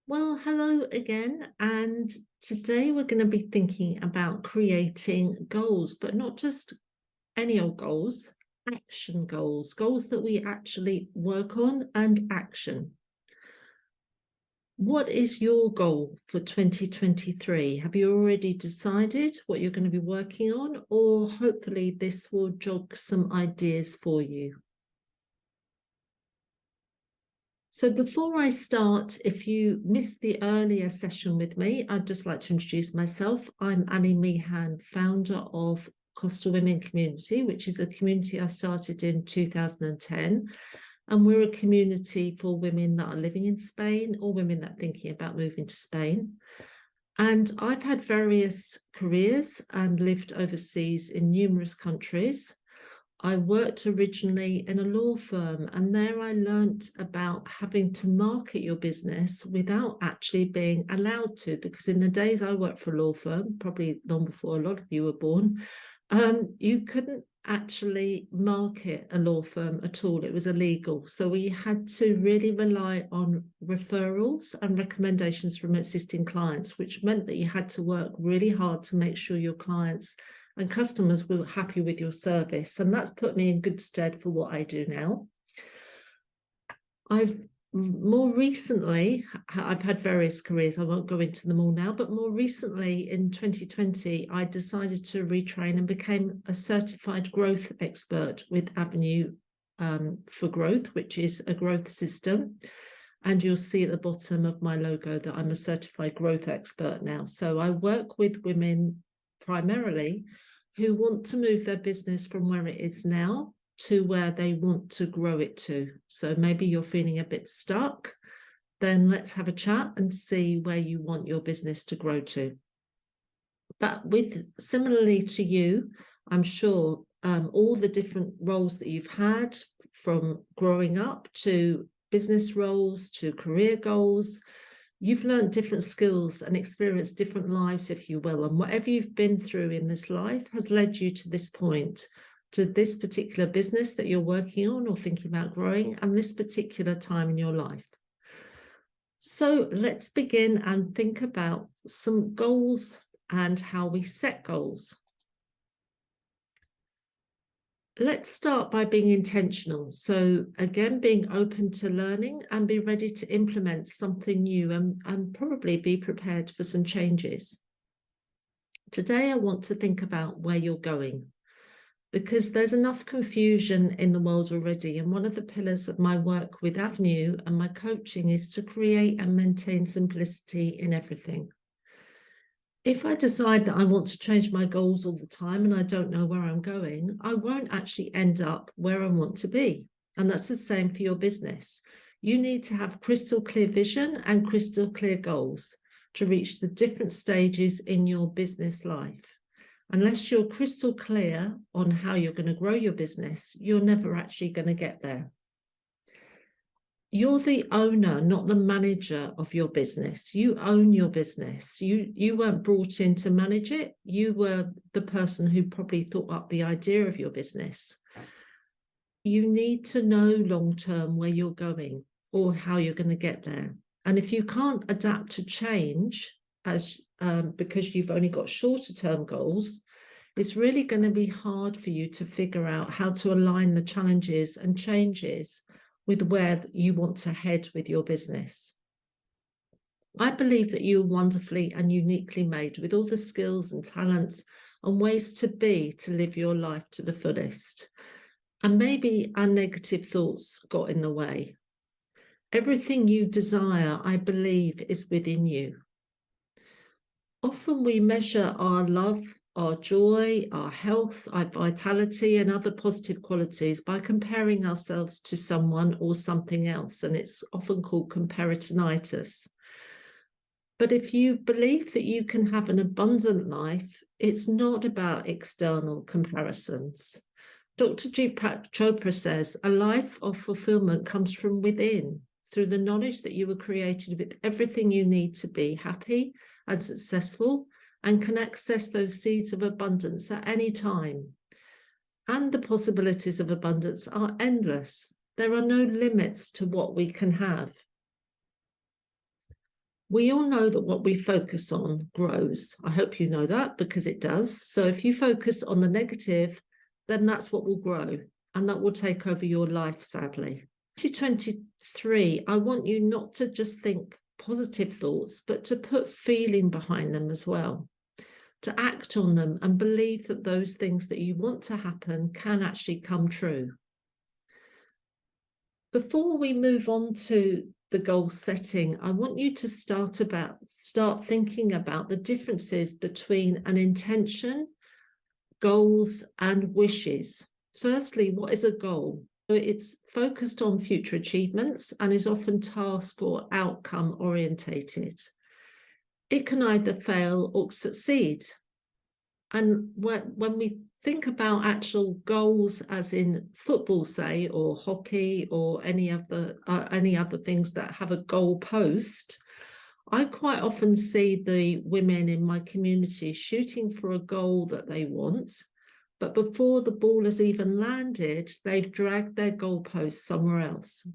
Well, hello again. And today we're going to be thinking about creating goals, but not just any old goals, action goals, goals that we actually work on and action. What is your goal for 2023? Have you already decided what you're going to be working on, or hopefully this will jog some ideas for you? So before I start, if you missed the earlier session with me, I'd just like to introduce myself. I'm Meehan, founder of Coastal Women Community, which is a community I started in 2010. And we're a community for women that are living in Spain or women that are thinking about moving to Spain. And I've had various careers and lived overseas in numerous countries. I worked originally in a law firm, and there I learnt about having to market your business without actually being allowed to, because in the days I worked for a law firm, probably long before a lot of you were born, you couldn't actually market a law firm at all. It was illegal. So we had to really rely on referrals and recommendations from existing clients, which meant that you had to work really hard to make sure your clients and customers were happy with your service. And that's put me in good stead for what I do now. I've had various careers. I won't go into them all now, but more recently in 2020, I decided to retrain and became a certified growth expert with Avenue for Growth, which is a growth system. And you'll see at the bottom of my logo that I'm a certified growth expert now. So I work with women primarily who want to move their business from where it is now to where they want to grow it to. So maybe you're feeling a bit stuck, then let's have a chat and see where you want your business to grow to. But similarly to you, I'm sure all the different roles that you've had, from growing up to business roles to career goals, you've learned different skills and experienced different lives, if you will. And whatever you've been through in this life has led you to this point, to this particular business that you're working on or thinking about growing, and this particular time in your life. So let's begin and think about some goals and how we set goals. Let's start by being intentional. So again, being open to learning and be ready to implement something new and probably be prepared for some changes. Today, I want to think about where you're going, because there's enough confusion in the world already. And one of the pillars of my work with Avenue and my coaching is to create and maintain simplicity in everything. If I decide that I want to change my goals all the time and I don't know where I'm going, I won't actually end up where I want to be. And that's the same for your business. You need to have crystal clear vision and crystal clear goals to reach the different stages in your business life. Unless you're crystal clear on how you're going to grow your business, you're never actually going to get there. You're the owner, not the manager of your business. You own your business. You weren't brought in to manage it. You were the person who probably thought up the idea of your business. You need to know long-term where you're going or how you're going to get there. And if you can't adapt to change because you've only got shorter-term goals, it's really going to be hard for you to figure out how to align the challenges and changes with where you want to head with your business. I believe that you are wonderfully and uniquely made with all the skills and talents and ways to live your life to the fullest. And maybe our negative thoughts got in the way. Everything you desire, I believe, is within you. Often we measure our love, our joy, our health, our vitality, and other positive qualities by comparing ourselves to someone or something else, and it's often called comparisonitis. But if you believe that you can have an abundant life, it's not about external comparisons. Dr. Deepak Chopra says, a life of fulfillment comes from within, through the knowledge that you were created with everything you need to be happy and successful, and can access those seeds of abundance at any time. And the possibilities of abundance are endless. There are no limits to what we can have. We all know that what we focus on grows. I hope you know that, because it does. So if you focus on the negative, then that's what will grow, and that will take over your life, sadly. 2023, I want you not to just think positive thoughts, but to put feeling behind them as well, to act on them and believe that those things that you want to happen can actually come true. Before we move on to the goal setting, I want you to start thinking about the differences between an intention, goals, and wishes. Firstly, what is a goal? It's focused on future achievements and is often task or outcome orientated. It can either fail or succeed. And when we think about actual goals, as in football, say, or hockey, or any other things that have a goal post, I quite often see the women in my community shooting for a goal that they want, but before the ball has even landed, they've dragged their goalpost somewhere else.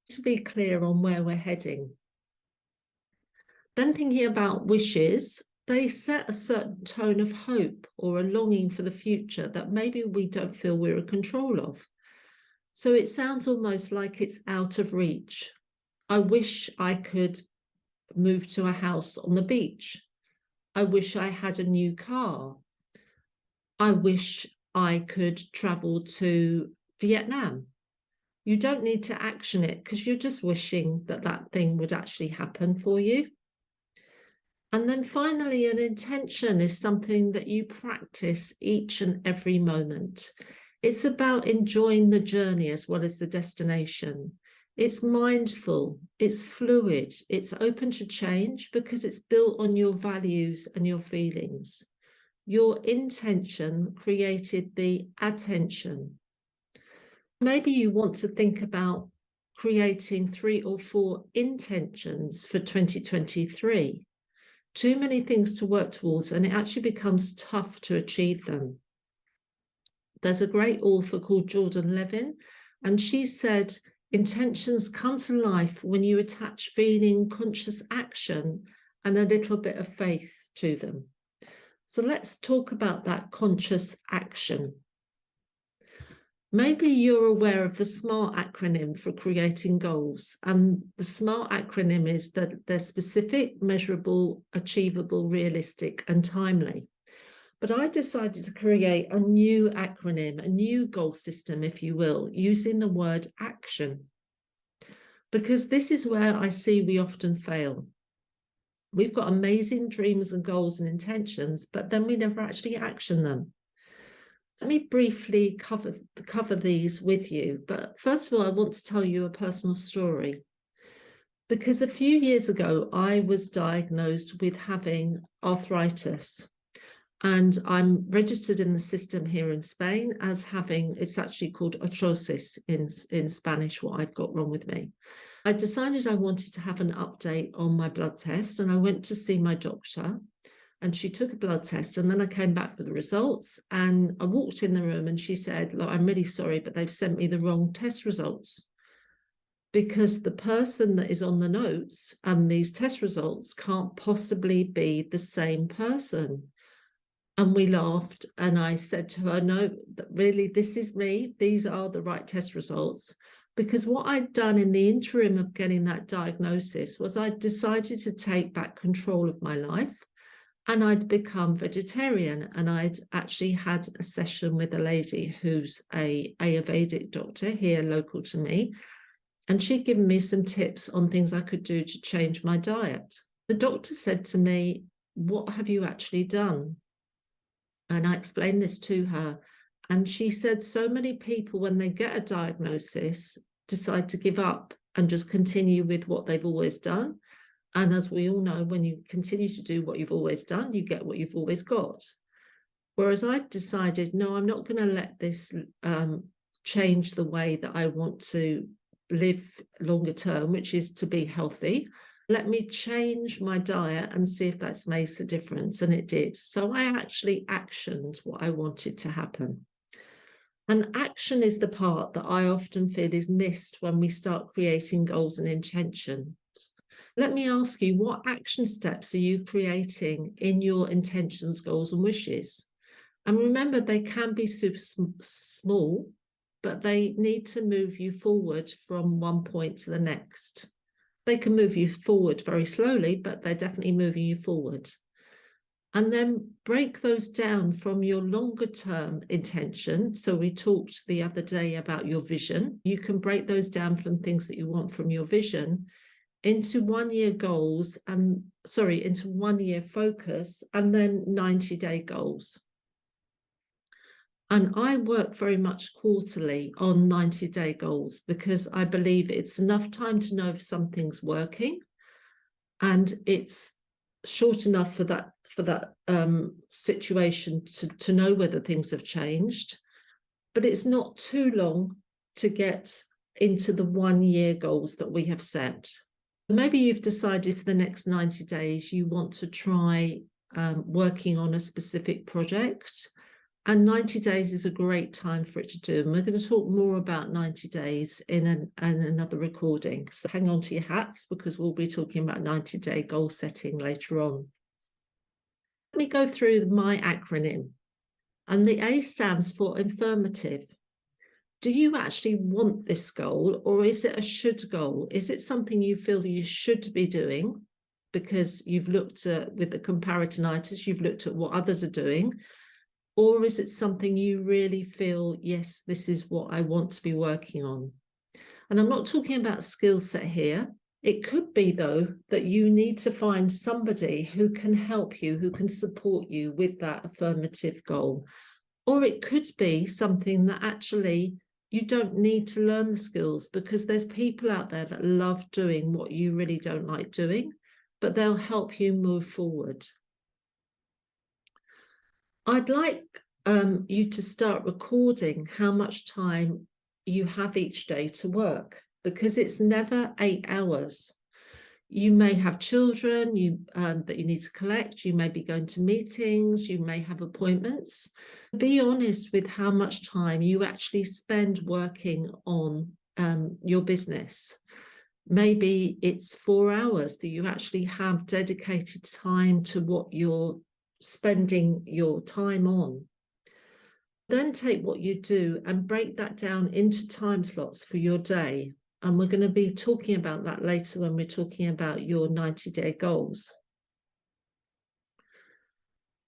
To be clear on where we're heading. Then thinking about wishes, they set a certain tone of hope or a longing for the future that maybe we don't feel we're in control of. So it sounds almost like it's out of reach. I wish I could move to a house on the beach. I wish I had a new car. I wish I could travel to Vietnam. You don't need to action it because you're just wishing that that thing would actually happen for you. And then finally, an intention is something that you practice each and every moment. It's about enjoying the journey as well as the destination. It's mindful, it's fluid, it's open to change because it's built on your values and your feelings. Your intention created the attention. Maybe you want to think about creating 3 or 4 intentions for 2023. Too many things to work towards, and it actually becomes tough to achieve them. There's a great author called Jordan Levin, and she said, intentions come to life when you attach feeling, conscious action, and a little bit of faith to them. So let's talk about that conscious action. Maybe you're aware of the SMART acronym for creating goals. And the SMART acronym is that they're specific, measurable, achievable, realistic, and timely. But I decided to create a new acronym, a new goal system, if you will, using the word action. Because this is where I see we often fail. We've got amazing dreams and goals and intentions, but then we never actually action them. Let me briefly cover these with you. But first of all, I want to tell you a personal story. Because a few years ago, I was diagnosed with having arthritis. And I'm registered in the system here in Spain as having, it's actually called artrosis in Spanish, what I've got wrong with me. I decided I wanted to have an update on my blood test, and I went to see my doctor. And she took a blood test, and then I came back for the results, and I walked in the room and she said, look, I'm really sorry, but they've sent me the wrong test results, because the person that is on the notes and these test results can't possibly be the same person. And we laughed, and I said to her, no, really, this is me. These are the right test results. Because what I'd done in the interim of getting that diagnosis was I decided to take back control of my life. And I'd become vegetarian, and I'd actually had a session with a lady who's a Ayurvedic doctor here local to me. And she'd given me some tips on things I could do to change my diet. The doctor said to me, what have you actually done? And I explained this to her. And she said, so many people, when they get a diagnosis, decide to give up and just continue with what they've always done. And as we all know, when you continue to do what you've always done, you get what you've always got. Whereas I decided, no, I'm not going to let this change the way that I want to live longer term, which is to be healthy. Let me change my diet and see if that makes a difference. And it did. So I actually actioned what I wanted to happen. And action is the part that I often feel is missed when we start creating goals and intentions. Let me ask you, what action steps are you creating in your intentions, goals, and wishes? And remember, they can be super small, but they need to move you forward from one point to the next. They can move you forward very slowly, but they're definitely moving you forward. And then break those down from your longer term intention. So we talked the other day about your vision. You can break those down from things that you want from your vision into 1 year goals and into 1 year focus, and then 90-day goals. And I work very much quarterly on 90-day goals because I believe it's enough time to know if something's working, and it's short enough for that situation to know whether things have changed, but it's not too long to get into the 1 year goals that we have set. Maybe you've decided for the next 90 days you want to try working on a specific project, and 90 days is a great time for it to do. And we're going to talk more about 90 days in another recording. So hang on to your hats, because we'll be talking about 90-day goal setting later on. Let me go through my acronym. And the A stands for affirmative. Do you actually want this goal, or is it a should goal? Is it something you feel you should be doing because you've looked at, with the comparatinitis, you've looked at what others are doing? Or is it something you really feel, yes, this is what I want to be working on? And I'm not talking about skill set here. It could be, though, that you need to find somebody who can help you, who can support you with that affirmative goal. Or it could be something that actually you don't need to learn the skills, because there's people out there that love doing what you really don't like doing, but they'll help you move forward. I'd like you to start recording how much time you have each day to work, because it's never 8 hours. You may have children that you need to collect. You may be going to meetings. You may have appointments. Be honest with how much time you actually spend working on your business. Maybe it's 4 hours that you actually have dedicated time to what you're spending your time on. Then take what you do and break that down into time slots for your day. And we're going to be talking about that later when we're talking about your 90-day goals.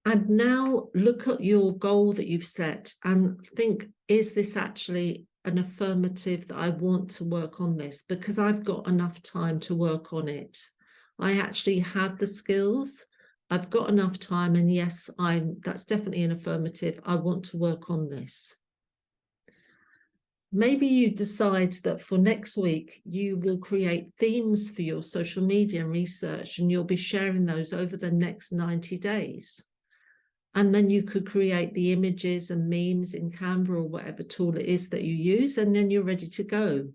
And now look at your goal that you've set and think, is this actually an affirmative that I want to work on this? Because I've got enough time to work on it. I actually have the skills. I've got enough time, and yes, that's definitely an affirmative. I want to work on this. Maybe you decide that for next week, you will create themes for your social media and research, and you'll be sharing those over the next 90 days. And then you could create the images and memes in Canva or whatever tool it is that you use, and then you're ready to go.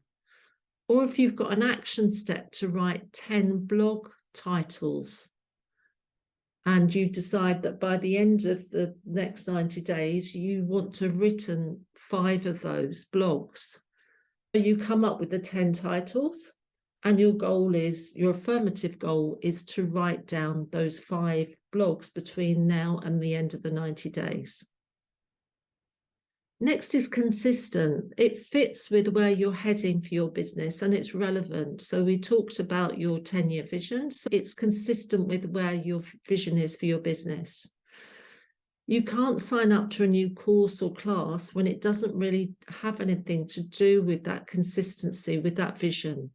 Or if you've got an action step to write 10 blog titles, and you decide that by the end of the next 90 days, you want to have written 5 of those blogs. So you come up with the 10 titles, and your goal is, your affirmative goal is to write down those 5 blogs between now and the end of the 90 days. Next is consistent. It fits with where you're heading for your business, and it's relevant. So we talked about your 10-year vision. So it's consistent with where your vision is for your business. You can't sign up to a new course or class when it doesn't really have anything to do with that consistency, with that vision.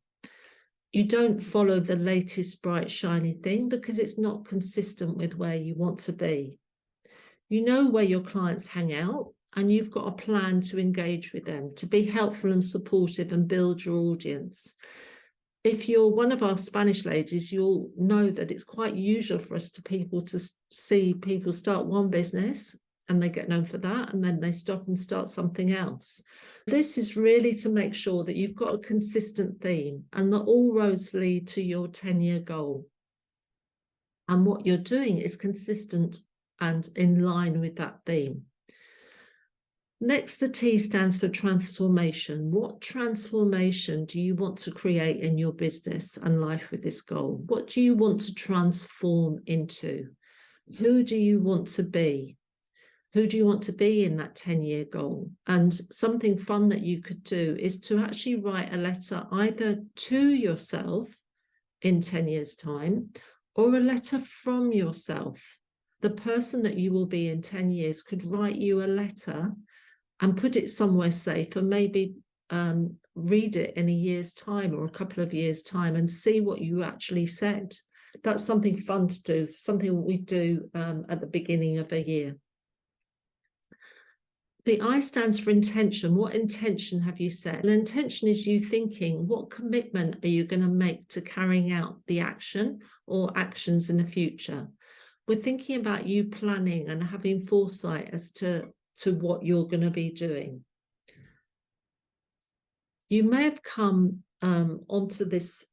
You don't follow the latest bright, shiny thing because it's not consistent with where you want to be. You know where your clients hang out, and you've got a plan to engage with them, to be helpful and supportive and build your audience. If you're one of our Spanish ladies, you'll know that it's quite usual for us to see people start one business and they get known for that, and then they stop and start something else. This is really to make sure that you've got a consistent theme and that all roads lead to your 10-year goal. And what you're doing is consistent and in line with that theme. Next, the T stands for transformation. What transformation do you want to create in your business and life with this goal? What do you want to transform into? Who do you want to be? Who do you want to be in that 10-year goal? And something fun that you could do is to actually write a letter either to yourself in 10 years' time or a letter from yourself. The person that you will be in 10 years could write you a letter and put it somewhere safe and maybe read it in a year's time or a couple of years' time and see what you actually said. That's something fun to do, something we do at the beginning of a year. The I stands for intention. What intention have you set? An intention is you thinking, what commitment are you going to make to carrying out the action or actions in the future? We're thinking about you planning and having foresight as to what you're going to be doing. You may have come onto this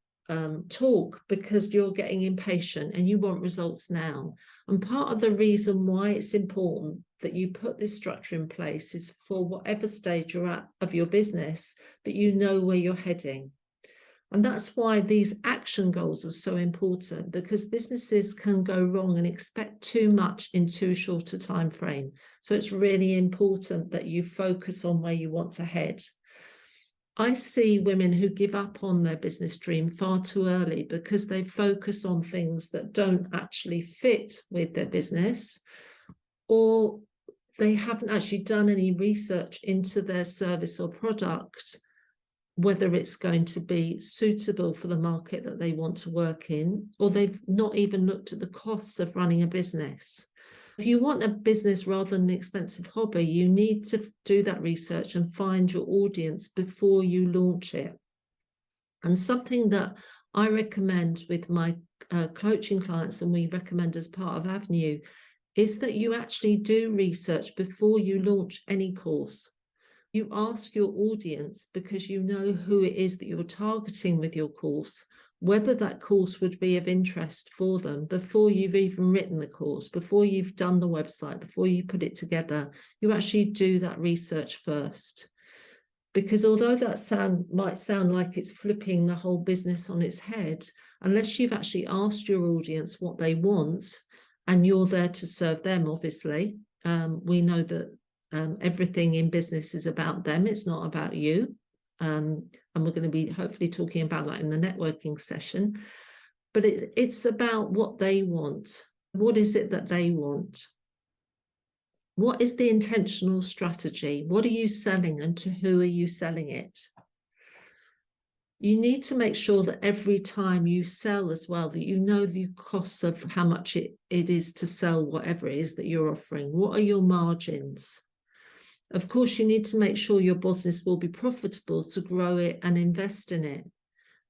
talk because you're getting impatient and you want results now. And part of the reason why it's important that you put this structure in place is for whatever stage you're at of your business, that you know where you're heading. And that's why these action goals are so important, because businesses can go wrong and expect too much in too short a time frame. So it's really important that you focus on where you want to head. I see women who give up on their business dream far too early because they focus on things that don't actually fit with their business, or they haven't actually done any research into their service or product, whether it's going to be suitable for the market that they want to work in, or they've not even looked at the costs of running a business. If you want a business rather than an expensive hobby, you need to do that research and find your audience before you launch it. And something that I recommend with my coaching clients, and we recommend as part of Avenue, is that you actually do research before you launch any course. You ask your audience, because you know who it is that you're targeting with your course, whether that course would be of interest for them before you've even written the course, before you've done the website, before you put it together. You actually do that research first. Because although that might sound like it's flipping the whole business on its head, unless you've actually asked your audience what they want, and you're there to serve them, obviously, we know that everything in business is about them. It's not about you. And we're going to be hopefully talking about that in the networking session. But it's about what they want. What is it that they want? What is the intentional strategy? What are you selling, and to who are you selling it? You need to make sure that every time you sell as well, that you know the costs of how much it is to sell whatever it is that you're offering. What are your margins? Of course, you need to make sure your business will be profitable to grow it and invest in it.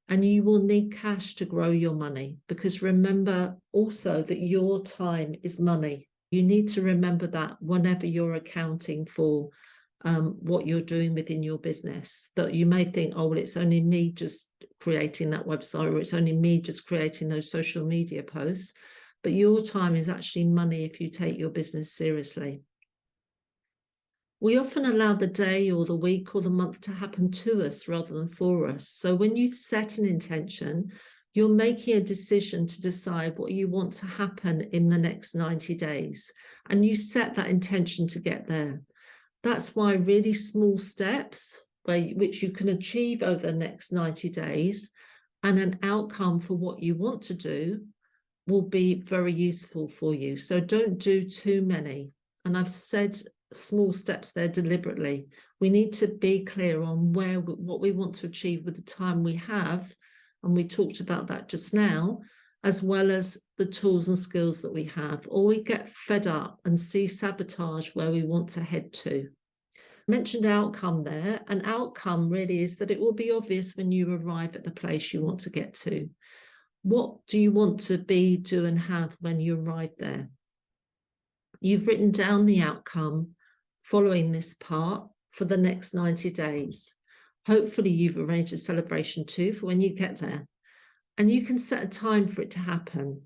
And you will need cash to grow your money, because remember also that your time is money. You need to remember that whenever you're accounting for what you're doing within your business, that you may think, oh, well, it's only me just creating that website, or it's only me just creating those social media posts. But your time is actually money if you take your business seriously. We often allow the day or the week or the month to happen to us rather than for us. So when you set an intention, you're making a decision to decide what you want to happen in the next 90 days. And you set that intention to get there. That's why really small steps, which you can achieve over the next 90 days, and an outcome for what you want to do, will be very useful for you. So don't do too many. And I've said small steps there deliberately. We need to be clear on what we want to achieve with the time we have, and we talked about that just now, as well as the tools and skills that we have, or we get fed up and see sabotage where we want to head to. I mentioned outcome there. An outcome really is that it will be obvious when you arrive at the place you want to get to. What do you want to be, do, and have when you arrive there? You've written down the outcome following this part for the next 90 days. Hopefully you've arranged a celebration too for when you get there. And you can set a time for it to happen.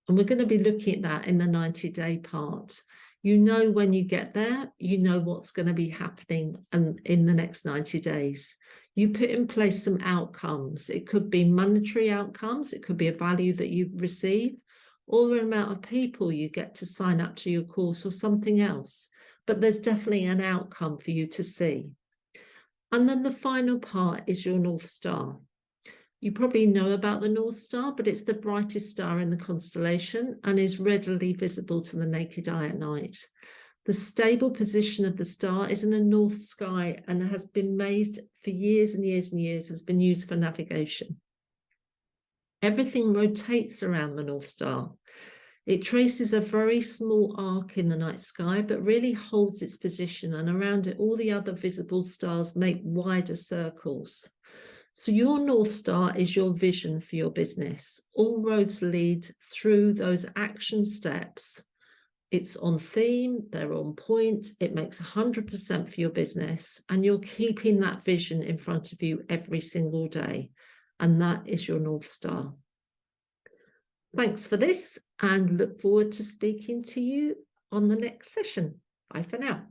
And we're going to be looking at that in the 90-day part. You know when you get there, you know what's going to be happening in the next 90 days. You put in place some outcomes. It could be monetary outcomes, it could be a value that you receive, or the amount of people you get to sign up to your course or something else. But there's definitely an outcome for you to see. And then the final part is your North Star. You probably know about the North Star, but it's the brightest star in the constellation and is readily visible to the naked eye at night. The stable position of the star is in the north sky and has been made for years and years and years, has been used for navigation. Everything rotates around the North Star. It traces a very small arc in the night sky, but really holds its position, and around it, all the other visible stars make wider circles. So your North Star is your vision for your business. All roads lead through those action steps. It's on theme, they're on point, it makes 100% for your business, and you're keeping that vision in front of you every single day. And that is your North Star. Thanks for this, and look forward to speaking to you on the next session. Bye for now.